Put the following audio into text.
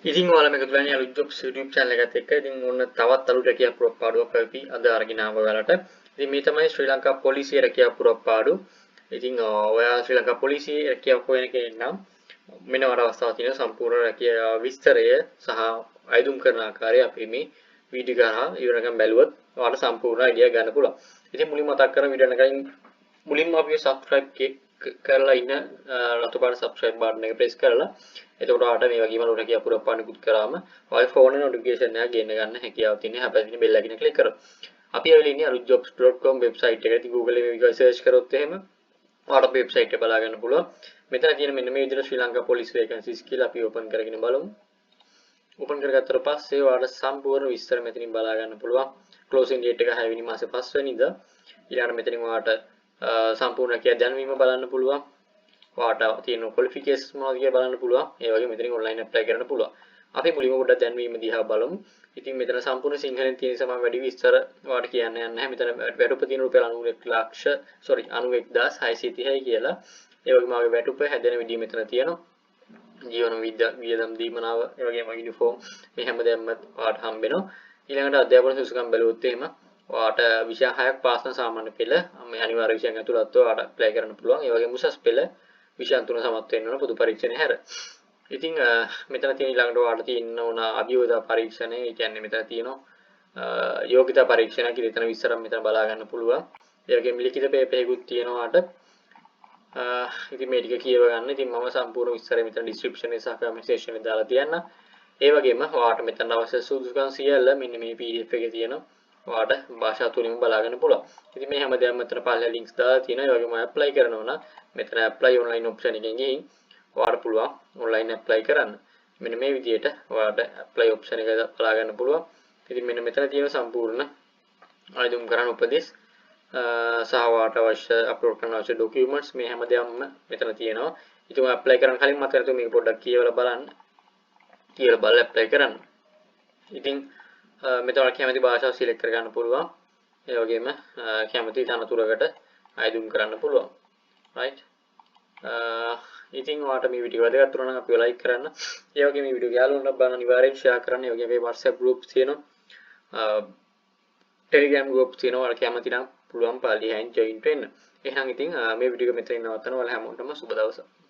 ඉතින් ඔයාලා මේක බලන්නේ අලුත් ජොබ්ස් YouTube channel එකත් එක්ක. ඉතින් ඔන්න තවත් අලුත් රැකියා පුරප්පාඩුවක් අපි අද අරගෙන ආවා ඔයාලට. ඉතින් මේ තමයි ශ්‍රී ලංකා පොලිසිය රැකියා පුරප්පාඩු. ඉතින් ඔයා ශ්‍රී ලංකා පොලිසිය රැකියාවක් හොයන කෙනෙක් නම් මෙන්න වට අවස්ථාවක් තියෙනවා සම්පූර්ණ රැකියා විස්තරය සහ අයදුම් කරන ආකාරය අපි මේ වීඩියෝ ගහලා ඉවරකම් බැලුවොත් ඔයාලට සම්පූර්ණ අයිඩියා ගන්න පුළුවන්. ඉතින් මුලින්ම මතක් කරගන්න වීඩියෝ එකකින් මුලින්ම අපි subscribe කරලා ඉන්න රතු පාට subscribe button එක press කරලා එතකොට ඔයාලට මේ වගේම අලුත් රැකියා පුරප්පාඩුකුත් කරාම ඔයාගේ ෆෝන් එකේ notification එක ගේන්න ගන්න හැකියාව තියෙන හැබැයි ඉතින් bell icon එක click කරලා අපි ආවිල ඉන්නේ arujjobs.com website එකට. ඉතින් Google එකේ මේක search කරොත් එහෙම ඔයාලට website එක බලා ගන්න පුළුවන්. මෙතන තියෙන මෙන්න මේ විදිහට ශ්‍රී ලංකා police vacancies කියලා අපි open කරගෙන බලමු. open කරගත්තට පස්සේ ඔයාලට සම්පූර්ණ විස්තර මෙතනින් බලා ගන්න පුළුවන්. closing date එක 6 වෙනි මාසේ 5 වෙනිදා. ඊළඟට මෙතනින් ඔයාලට සම්පූර්ණ රැකියා දැන්වීම බලන්න පුළුවන්. ඔයාලට තියෙන qualifications මොනවද කියලා බලන්න පුළුවන්. ඒ වගේ මෙතනින් online apply කරන්න පුළුවන්. අපි මුලින්ම පොඩ්ඩක් දැන්වීම දිහා බලමු. ඉතින් මෙතන සම්පූර්ණ සිංහලෙන් තියෙන සම වැඩි විස්තර ඔයාලට කියන්න යන්නේ නැහැ. මෙතන වැටුප තියෙන රුපියල් 91,630යි කියලා. ඒ වගේම ආගේ වැටුප හැදෙන විදිහ මෙතන තියෙනවා. ජීවන වියදම් දීමනාව ඒ වගේම යුනිෆෝම් මේ හැමදේම ඔයාලට හම්බ වෙනවා. ඊළඟට අධ්‍යාපන සුසුකම් බැලුවොත් එහෙම ඔයාලට විෂය 6ක් පාස් කරන සාමාන්‍ය පෙළ මේ අනිවාර්ය විෂයන් ඇතුළත්ව ඔයාලට ඇප්ලයි කරන්න පුළුවන්. ඒ වගේම උසස් පෙළ විෂයන් 3 සමත් වෙන්න ඕන පොදු පරීක්ෂණය හැර. ඉතින් මෙතන තියෙන ඊළඟට ඔයාලට තියෙන ඕන අභියෝගතා පරීක්ෂණය. ඒ කියන්නේ මෙතන තියෙනවා යෝග්‍යතා පරීක්ෂණ කියලා එතන විස්තරම් මෙතන බලා ගන්න පුළුවන්. ඒ වගේම ලිඛිත පේපරයකුත් තියෙනවා ඔයාලට. ඉතින් මේ ටික කියව ගන්න. ඉතින් මම සම්පූර්ණ විස්තරය මෙතන description එකේ සහ comment section එකේ දාලා තියන්න. ඒ වගේම ඔයාලට මෙතන අවශ්‍ය සුදුසුකම් සියල්ල මෙන්න මේ PDF එකේ තියෙනවා. ඔයාලට භාෂා තුනින්ම බලා ගන්න පුළුවන්. ඉතින් මේ හැමදේම මෙතන පල්ලෙහා links දාලා තියෙනවා. ඒ වගේම apply කරනවා නම් මෙතන apply online option එකෙන් ගිහින් ඔයාලට පුළුවන් online apply කරන්න. මෙන්න මේ විදිහට ඔයාලට apply option එක බලා ගන්න පුළුවන්. ඉතින් මෙන්න මෙතන තියෙන සම්පූර්ණ ආයුධම් කරන උපදෙස් සහ ඔයාලට අවශ්‍ය අප්ලෝඩ් කරන අවශ්‍ය documents මේ හැමදේම මෙතන තියෙනවා. ඉතින් ඔයා apply කරන්න කලින් මතක නැතුව මේක පොඩ්ඩක් කියවලා බලන්න. කියලා බලලා apply කරන්න. ඉතින් මෙතන කැමති භාෂාව select කරගන්න පුළුවන්. ඒ වගේම කැමති තනතුරකට ආයුධම් කරන්න පුළුවන්. right ඉතින් ඔයාලට මේ වීඩියෝ වැදගත් වුණා නම් අපිව like කරන්න. ඒ වගේම මේ වීඩියෝ යාළුවන්ට බලන්න අනිවාර්යෙන් share කරන්න. ඒ වගේම අපේ WhatsApp groups තියෙනවා. Telegram groups තියෙනවා. ඔයාලා කැමති නම් පුළුවන් පල්ලියෙන් join වෙන්න. එහෙනම් ඉතින් මේ වීඩියෝ එක මෙතනින් නවත්තනවා. ඔයාලා හැමෝටම සුබ දවසක්.